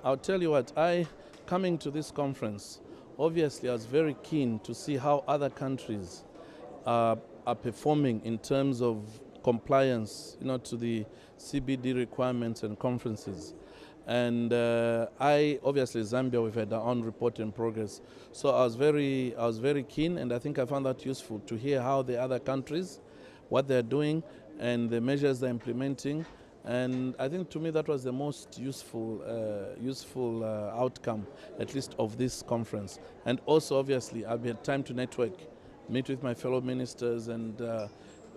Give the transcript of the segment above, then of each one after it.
I'll tell you what, coming to this conference, obviously I was very keen to see how other countries are performing in terms of compliance, to the CBD requirements and conferences. And obviously Zambia, we've had our own report in progress. So I was very keen, and I think I found that useful to hear how the other countries, what they're doing and the measures they're implementing. And I think to me that was the most useful outcome, at least of this conference. And also obviously I've had time to network, meet with my fellow ministers and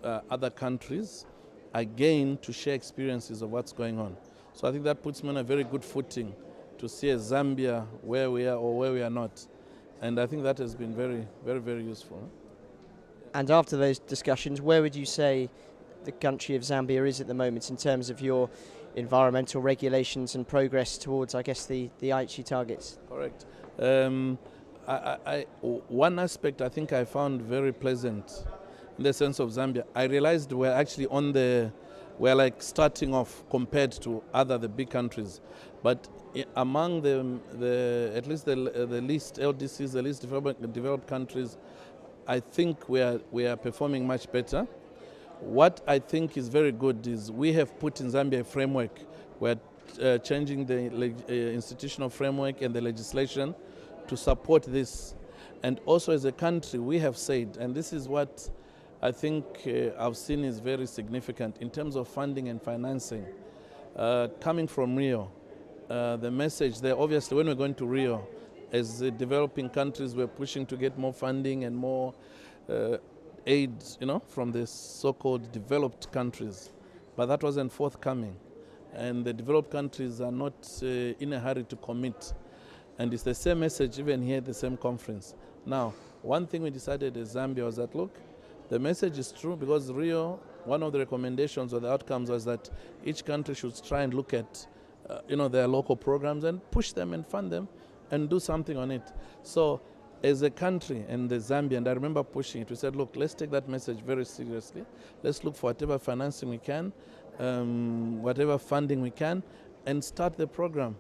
other countries, again to share experiences of what's going on. So I think that puts me on a very good footing to see a Zambia where we are or where we are not. And I think that has been very, very, very useful. And after those discussions, where would you say the country of Zambia is at the moment in terms of your environmental regulations and progress towards, I guess, the Aichi targets? Correct. One aspect I think I found very pleasant in the sense of Zambia, I realized we're actually we're like starting off compared to the big countries. But among at least the least LDCs, the least developed countries, I think we are performing much better. What I think is very good is we have put in Zambia a framework. We're changing the institutional framework and the legislation to support this. And also as a country, we have said, and this is what I think I've seen is very significant in terms of funding and financing. Coming from Rio, the message there, obviously when we're going to Rio, as the developing countries, we're pushing to get more funding and more aid, from the so-called developed countries. But that wasn't forthcoming. And the developed countries are not in a hurry to commit. And it's the same message even here at the same conference. Now, one thing we decided as Zambia was that, look, the message is true because Rio, one of the recommendations or the outcomes was that each country should try and look at, their local programs and push them and fund them and do something on it. So as a country and the Zambia, and I remember pushing it, we said, look, let's take that message very seriously. Let's look for whatever financing we can, whatever funding we can, and start the program.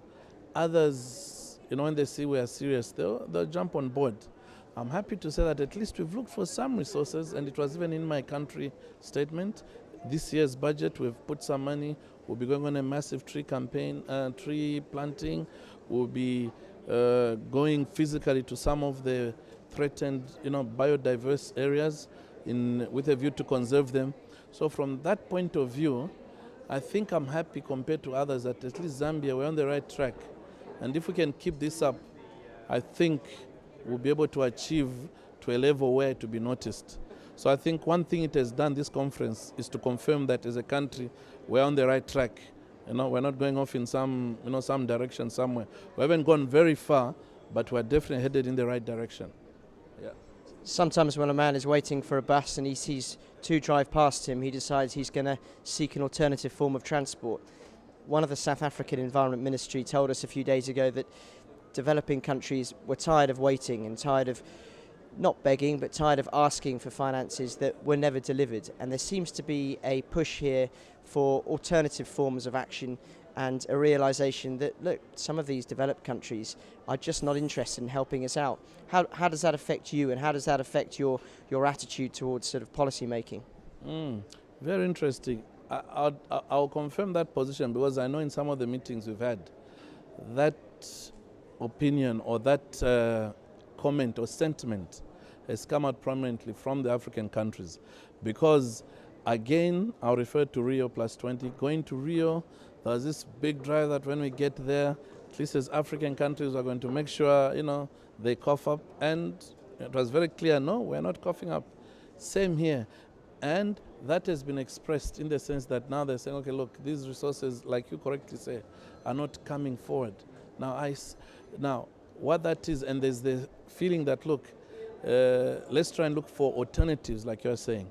Others, when they see we are serious, they'll jump on board. I'm happy to say that at least we've looked for some resources, and it was even in my country statement. This year's budget, we've put some money. We'll be going on a massive tree campaign, tree planting. We'll be going physically to some of the threatened, biodiverse areas with a view to conserve them. So from that point of view, I think I'm happy compared to others that at least Zambia, we're on the right track. And if we can keep this up, I think we'll be able to achieve to a level where it will be noticed. So I think one thing it has done, this conference, is to confirm that as a country, we're on the right track. We're not going off in some direction somewhere. We haven't gone very far, but we're definitely headed in the right direction. Yeah. Sometimes when a man is waiting for a bus and he sees two drive past him, he decides he's going to seek an alternative form of transport. One of the South African Environment Ministry told us a few days ago that developing countries were tired of waiting and tired of not begging, but tired of asking for finances that were never delivered. And there seems to be a push here for alternative forms of action and a realisation that, look, some of these developed countries are just not interested in helping us out. How does that affect you, and how does that affect your attitude towards sort of policy making? Very interesting. I'll confirm that position because I know in some of the meetings we've had, that opinion or that comment or sentiment has come out prominently from the African countries because, again, I'll refer to Rio +20. Going to Rio, there's this big drive that when we get there, at least as African countries, are going to make sure, they cough up. And it was very clear, no, we're not coughing up. Same here. And that has been expressed in the sense that now they're saying, okay, look, these resources, like you correctly say, are not coming forward. Now, what that is, and there's the feeling that, look, let's try and look for alternatives, like you're saying.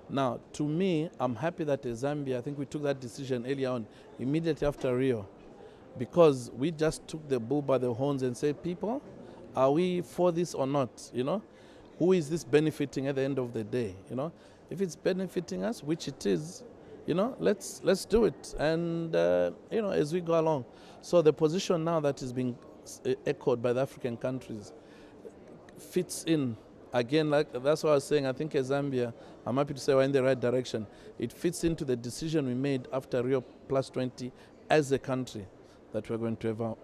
Now, to me, I'm happy that as Zambia, I think we took that decision earlier on, immediately after Rio, because we just took the bull by the horns and said, people, are we for this or not? Who is this benefiting at the end of the day? If it's benefiting us, which it is, let's do it, and as we go along. So the position now that is being echoed by the African countries fits in. Again, like that's what I was saying, I think as Zambia, I'm happy to say we're in the right direction. It fits into the decision we made after Rio +20 as a country, that we're going to have,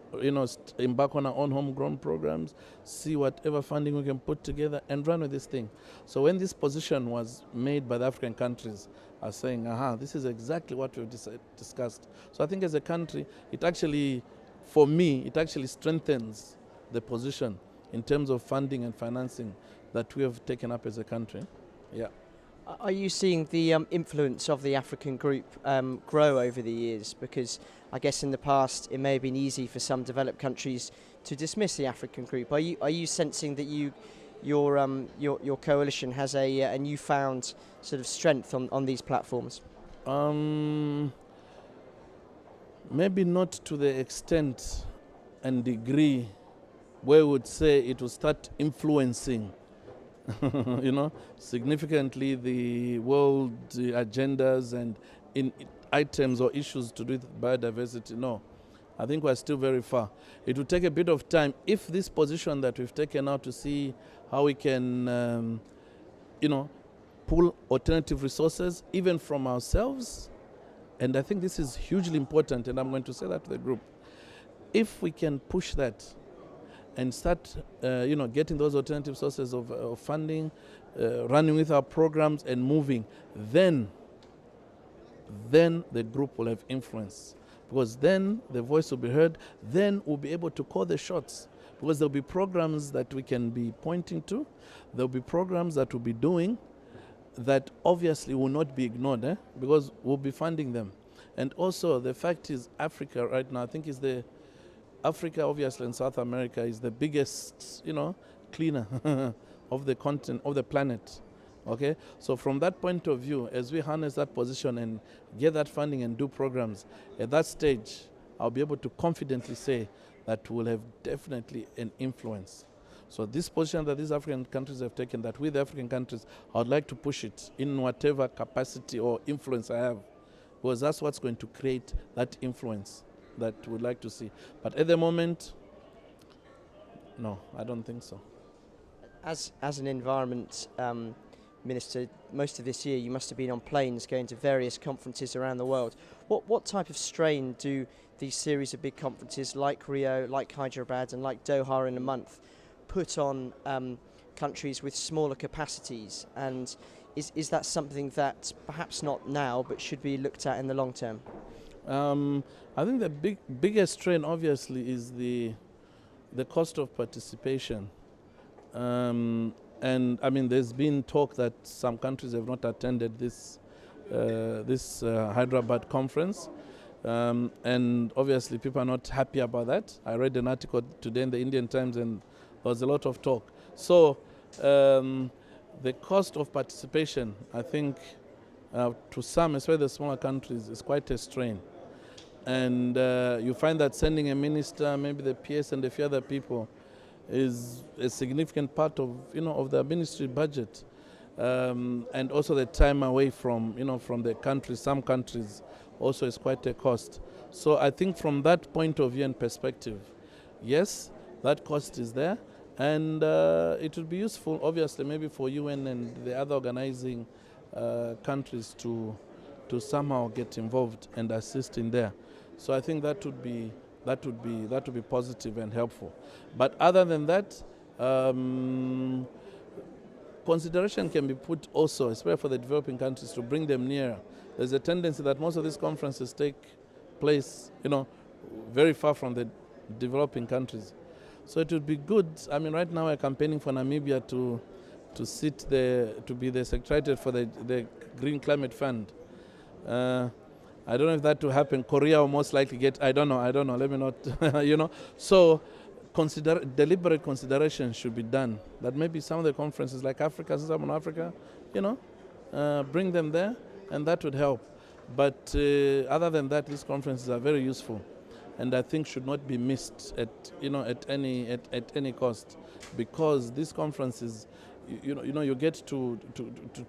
embark on our own homegrown programs, see whatever funding we can put together and run with this thing. So when this position was made by the African countries, I was saying, this is exactly what we've discussed. So I think as a country, for me, it actually strengthens the position in terms of funding and financing that we have taken up as a country. Yeah. Are you seeing the influence of the African group grow over the years? Because I guess in the past it may have been easy for some developed countries to dismiss the African group. Are you sensing that your coalition has a newfound sort of strength on these platforms? Maybe not to the extent and degree where we would say it will start influencing significantly the world agendas and in items or issues to do with biodiversity. No, I think we're still very far. It will take a bit of time if this position that we've taken out to see how we can, pull alternative resources even from ourselves. And I think this is hugely important, and I'm going to say that to the group. If we can push that and start, getting those alternative sources of funding, running with our programs and moving, then the group will have influence. Because then the voice will be heard, then we'll be able to call the shots. Because there'll be programs that we can be pointing to, there'll be programs that we'll be doing that obviously will not be ignored, because we'll be funding them. And also the fact is Africa right now, I think Africa, obviously, and South America is the biggest, cleaner of the continent, of the planet. Okay? So from that point of view, as we harness that position and get that funding and do programs, at that stage, I'll be able to confidently say that we'll have definitely an influence. So this position that these African countries have taken, that with the African countries, I would like to push it in whatever capacity or influence I have, because that's what's going to create that influence that we'd like to see. But at the moment, no, I don't think so. As an environment minister, most of this year you must have been on planes going to various conferences around the world. What type of strain do these series of big conferences like Rio, like Hyderabad and like Doha in a month put on countries with smaller capacities? And is that something that perhaps not now but should be looked at in the long term? I think the biggest strain obviously is the cost of participation. And I mean, there's been talk that some countries have not attended this Hyderabad conference, and obviously people are not happy about that. I read an article today in the Indian Times, and there was a lot of talk. So the cost of participation, I think, to some, especially the smaller countries, is quite a strain. And you find that sending a minister, maybe the PS and a few other people, is a significant part of the ministry budget, and also the time away from from the country. Some countries also is quite a cost. So I think from that point of view and perspective, yes, that cost is there, and it would be useful, obviously, maybe for UN and the other organizing countries to somehow get involved and assist in there. So I think that would be positive and helpful. But other than that, consideration can be put also, especially for the developing countries, to bring them nearer. There's a tendency that most of these conferences take place, very far from the developing countries. So it would be good. I mean, right now we're campaigning for Namibia to sit there, to be the secretariat for the Green Climate Fund. I don't know if that will happen. Korea will most likely get, I don't know, let me not, So deliberate consideration should be done. That maybe some of the conferences like Africa, Southern Africa, bring them there, and that would help. But other than that, these conferences are very useful, and I think should not be missed at any cost, because these conferences, you get to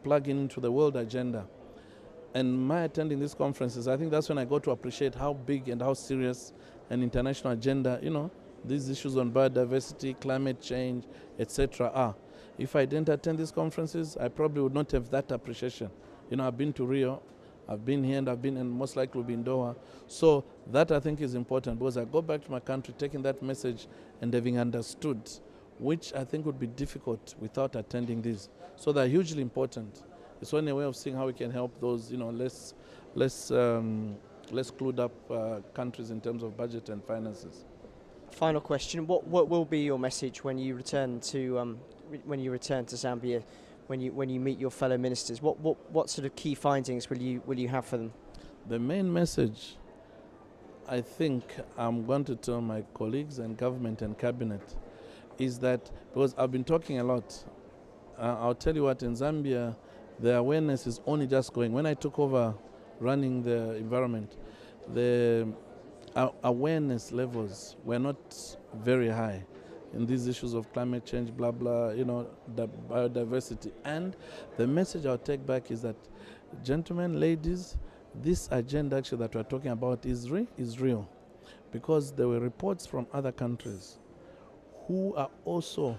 plug into the world agenda. And my attending these conferences, I think that's when I got to appreciate how big and how serious an international agenda, these issues on biodiversity, climate change, etc. are. If I didn't attend these conferences, I probably would not have that appreciation. I've been to Rio, I've been here, and most likely will be in Doha. So that I think is important, because I go back to my country taking that message and having understood, which I think would be difficult without attending these. So they're hugely important. It's only a way of seeing how we can help those, less clued up countries in terms of budget and finances. Final question: What will be your message when you return to Zambia, when you meet your fellow ministers? What sort of key findings will you have for them? The main message, I think, I'm going to tell my colleagues and government and cabinet, is that, because I've been talking a lot, I'll tell you what, in Zambia, the awareness is only just going. When I took over running the environment, the awareness levels were not very high in these issues of climate change, blah, blah, the biodiversity. And the message I'll take back is that, gentlemen, ladies, this agenda actually that we're talking about is real. Because there were reports from other countries who are also,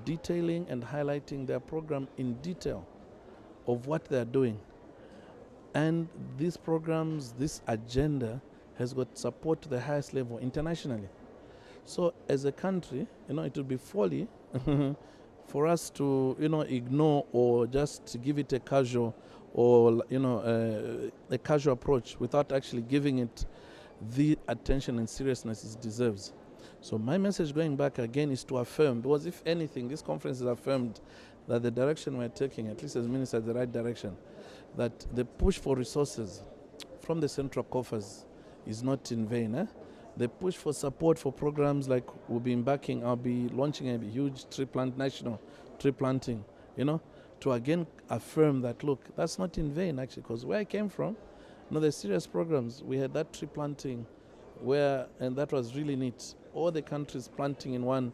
detailing and highlighting their program in detail of what they're doing. And these programs, this agenda has got support to the highest level internationally. So as a country, it would be folly for us to, ignore or just give it a casual or, a casual approach without actually giving it the attention and seriousness it deserves. So my message going back again is to affirm, because if anything, this conference has affirmed that the direction we're taking, at least as ministers, the right direction, that the push for resources from the central coffers is not in vain. The push for support for programs like we'll be embarking, I'll be launching a huge national tree planting, to again affirm that, look, that's not in vain actually, because where I came from, there's serious programs. We had that tree planting and that was really neat. All the countries planting in one.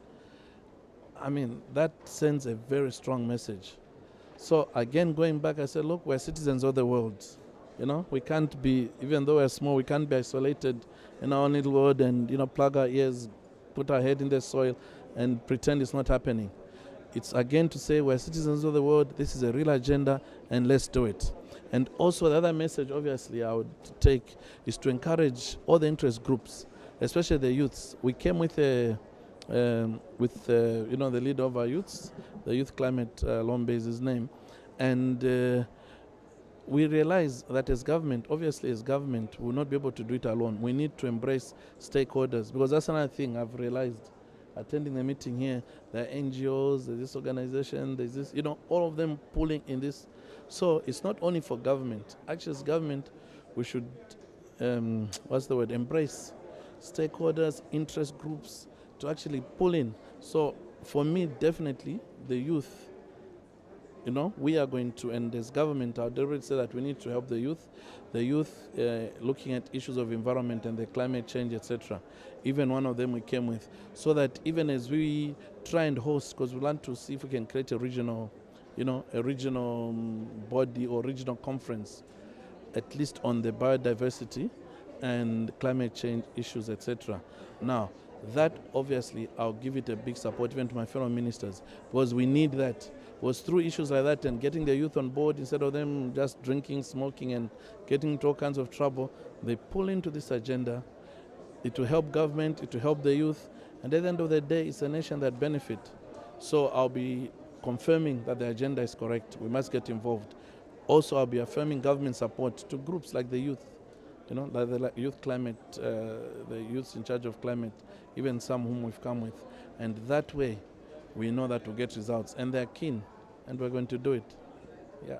I mean, that sends a very strong message. So again, going back, I said, look, we're citizens of the world. We can't be, even though we're small, we can't be isolated in our own little world and, plug our ears, put our head in the soil and pretend it's not happening. It's again to say we're citizens of the world, this is a real agenda, and let's do it. And also the other message, obviously, I would take is to encourage all the interest groups, especially the youths. We came with the leader of our youths, the Youth Climate Lombe is his name, and we realize that as government, obviously as government, we will not be able to do it alone. We need to embrace stakeholders, because that's another thing I've realized attending the meeting here. There are NGOs, there's this organization, there's this, all of them pulling in this. So it's not only for government. Actually, as government, we should, embrace stakeholders, interest groups to actually pull in. So for me, definitely, the youth, we are going to, and as government, I'll deliberately say that we need to help the youth looking at issues of environment and the climate change, etc. Even one of them we came with, so that even as we try and host, because we want to see if we can create a regional, body or regional conference, at least on the biodiversity and climate change issues, etc. Now, that obviously I'll give it a big support even to my fellow ministers, because we need that. Was through issues like that and getting the youth on board, instead of them just drinking, smoking and getting into all kinds of trouble, they pull into this agenda. It will help government, it will help the youth, and at the end of the day, it's a nation that benefit. So I'll be confirming that the agenda is correct. We must get involved. Also, I'll be affirming government support to groups like the youth, like the youth climate, the youths in charge of climate, even some whom we've come with. And that way, we know that we'll get results. And they're keen, and we're going to do it. Yeah.